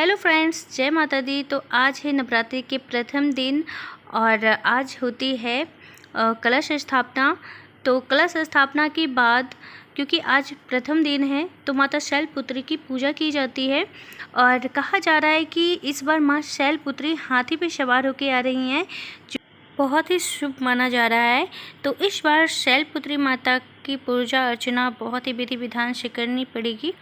Hello friends, जय माता दी। तो आज है नवरात्रि के प्रथम दिन और आज होती है कलश स्थापना। तो कलश स्थापना के बाद, क्योंकि आज प्रथम दिन है, तो माता शैलपुत्री की पूजा की जाती है और कहा जा रहा है कि इस बार माँ शैलपुत्री हाथी पे सवार होकर आ रही हैं, जो बहुत ही शुभ माना जा रहा है। तो इस बार शैलपुत्री माता की पूजा अर्चना बहुत ही विधि विधान से करनी पड़ेगी।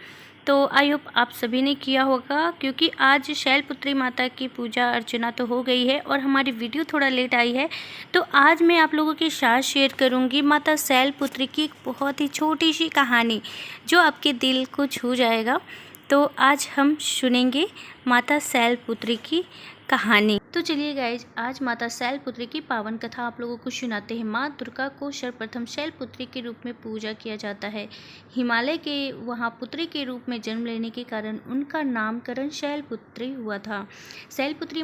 तो आई होप आप सभी ने किया होगा, क्योंकि आज शैलपुत्री माता की पूजा अर्चना तो हो गई है और हमारी वीडियो थोड़ा लेट आई है। तो आज मैं आप लोगों के साथ शेयर करूंगी माता शैलपुत्री की एक बहुत ही छोटी सी कहानी, जो आपके दिल को छू जाएगा। तो आज हम सुनेंगे माता शैलपुत्री की कहानी। तो चलिए गाइज, आज माता शैलपुत्री की पावन कथा आप लोगों को सुनाते हैं। माँ दुर्गा को सर्वप्रथम शैलपुत्री के रूप में पूजा किया जाता है। हिमालय के वहाँ पुत्री के रूप में जन्म लेने के कारण उनका नामकरण शैलपुत्री हुआ था। शैलपुत्री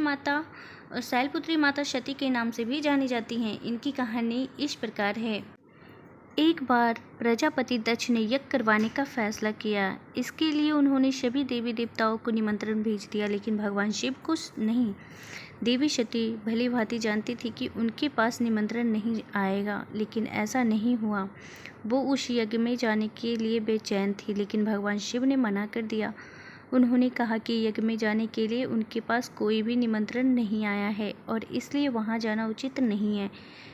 माता सती के नाम से भी जानी जाती हैं। इनकी कहानी इस प्रकार है। एक बार प्रजापति दक्ष ने यज्ञ करवाने का फैसला किया। इसके लिए उन्होंने सभी देवी देवताओं को निमंत्रण भेज दिया, लेकिन भगवान शिव को नहीं। देवी सती भली भांति जानती थी कि उनके पास निमंत्रण नहीं आएगा, लेकिन ऐसा नहीं हुआ। वो उस यज्ञ में जाने के लिए बेचैन थी, लेकिन भगवान शिव ने मना कर दिया। उन्होंने कहा कि यज्ञ में जाने के लिए उनके पास कोई भी निमंत्रण नहीं आया है और इसलिए वहाँ जाना उचित नहीं है।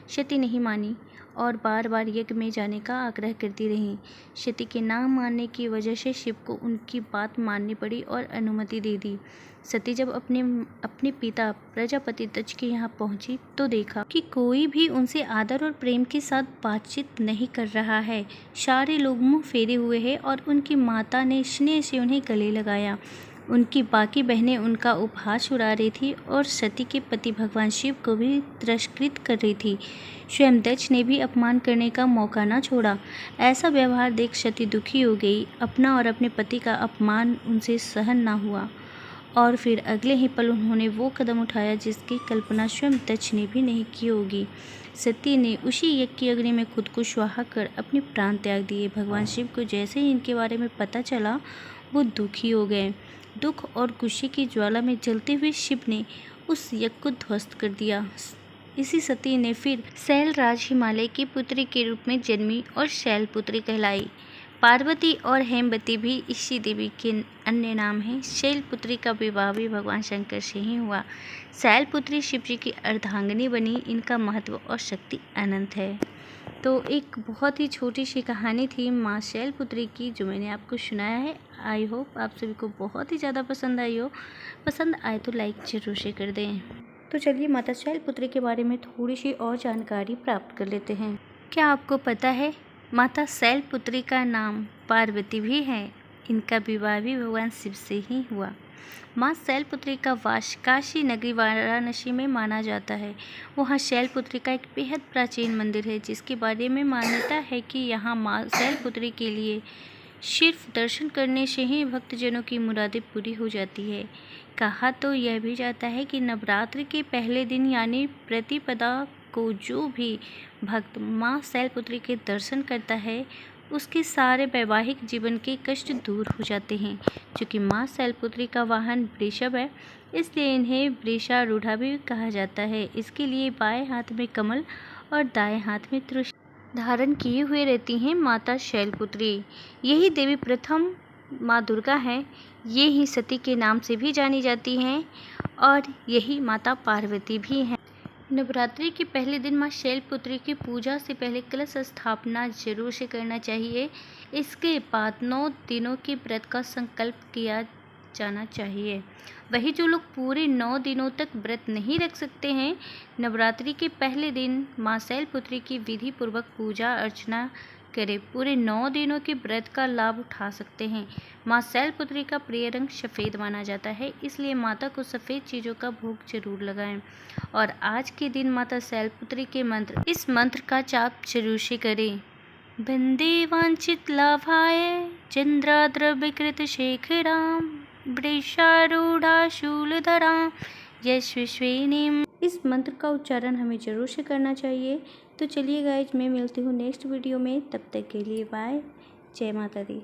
सती नहीं मानी और बार बार यज्ञ में जाने का आग्रह करती रही। सती के ना मानने की वजह से शिव को उनकी बात माननी पड़ी और अनुमति दे दी। सती जब अपने पिता प्रजापति दक्ष के यहाँ पहुंची तो देखा कि कोई भी उनसे आदर और प्रेम के साथ बातचीत नहीं कर रहा है। सारे लोग मुंह फेरे हुए हैं और उनकी माता ने स्नेह से उन्हें गले लगाया। उनकी बाकी बहनें उनका उपहास उड़ा रही थी और सती के पति भगवान शिव को भी तिरस्कृत कर रही थी। स्वयं दक्ष ने भी अपमान करने का मौका न छोड़ा। ऐसा व्यवहार देख सती दुखी हो गई। अपना और अपने पति का अपमान उनसे सहन न हुआ और फिर अगले ही पल उन्होंने वो कदम उठाया जिसकी कल्पना स्वयं दक्ष ने भी नहीं की होगी। सती ने उसी यज्ञ की अग्नि में खुद को स्वाहा कर अपने प्राण त्याग दिए। भगवान शिव को जैसे ही इनके बारे में पता चला, वो दुखी हो गए। दुख और गुस्से की ज्वाला में जलते हुए शिव ने उस यज्ञ को ध्वस्त कर दिया। इसी सती ने फिर शैलराज हिमालय की पुत्री के रूप में जन्मी और शैलपुत्री कहलाई। पार्वती और हेमवती भी इसी देवी के अन्य नाम हैं। शैलपुत्री का विवाह भी भगवान शंकर से ही हुआ। शैलपुत्री शिव जी की अर्धांगिनी बनी। इनका महत्व और शक्ति अनंत है। तो एक बहुत ही छोटी सी कहानी थी माँ शैलपुत्री की, जो मैंने आपको सुनाया है। आई होप आप सभी को बहुत ही ज़्यादा पसंद आई हो। पसंद आए तो लाइक जरूर से कर दें। तो चलिए माता शैलपुत्री के बारे में थोड़ी सी और जानकारी प्राप्त कर लेते हैं। क्या आपको पता है माता शैलपुत्री का नाम पार्वती भी है? इनका विवाह भी भगवान शिव से ही हुआ। माँ शैलपुत्री का वास काशी नगरी वाराणसी में माना जाता है। वहाँ शैलपुत्री का एक बेहद प्राचीन मंदिर है, जिसके बारे में मान्यता है कि यहाँ माँ शैलपुत्री के लिए सिर्फ दर्शन करने से ही भक्तजनों की मुरादें पूरी हो जाती है। कहा तो यह भी जाता है कि नवरात्रि के पहले दिन यानी प्रतिपदा को जो भी भक्त माँ शैलपुत्री के दर्शन करता है, उसके सारे वैवाहिक जीवन के कष्ट दूर हो जाते हैं। क्योंकि माँ शैलपुत्री का वाहन वृषभ है, इसलिए इन्हें वृषारूढ़ा भी कहा जाता है। इसके लिए बाएं हाथ में कमल और दाएं हाथ में त्रिशूल धारण किए हुए रहती हैं माता शैलपुत्री। यही देवी प्रथम माँ दुर्गा है। ये ही सती के नाम से भी जानी जाती हैं और यही माता पार्वती भी हैं। नवरात्रि के पहले दिन माँ शैलपुत्री की पूजा से पहले कलश स्थापना जरूर से करना चाहिए। इसके बाद 9 दिनों के व्रत का संकल्प किया जाना चाहिए। वही जो लोग पूरे 9 दिनों तक व्रत नहीं रख सकते हैं, नवरात्रि के पहले दिन माँ शैलपुत्री की विधि पूर्वक पूजा अर्चना करें। पूरे 9 दिनों के व्रत का लाभ उठा सकते हैं। माँ शैलपुत्री का प्रिय रंग सफ़ेद माना जाता है, इसलिए माता को सफ़ेद चीज़ों का भोग जरूर लगाएं। और आज के दिन माता शैलपुत्री के इस मंत्र का जाप जरूर से करें। वंदे वांछित लाभाय चंद्राद्र विकृत शेखराम वृषारूढ़ा शूलधराम यशस्विनीम। इस मंत्र का उच्चारण हमें जरूर से करना चाहिए। तो चलिए गाइज, मैं मिलती हूँ नेक्स्ट वीडियो में। तब तक के लिए बाय। जय माता दी।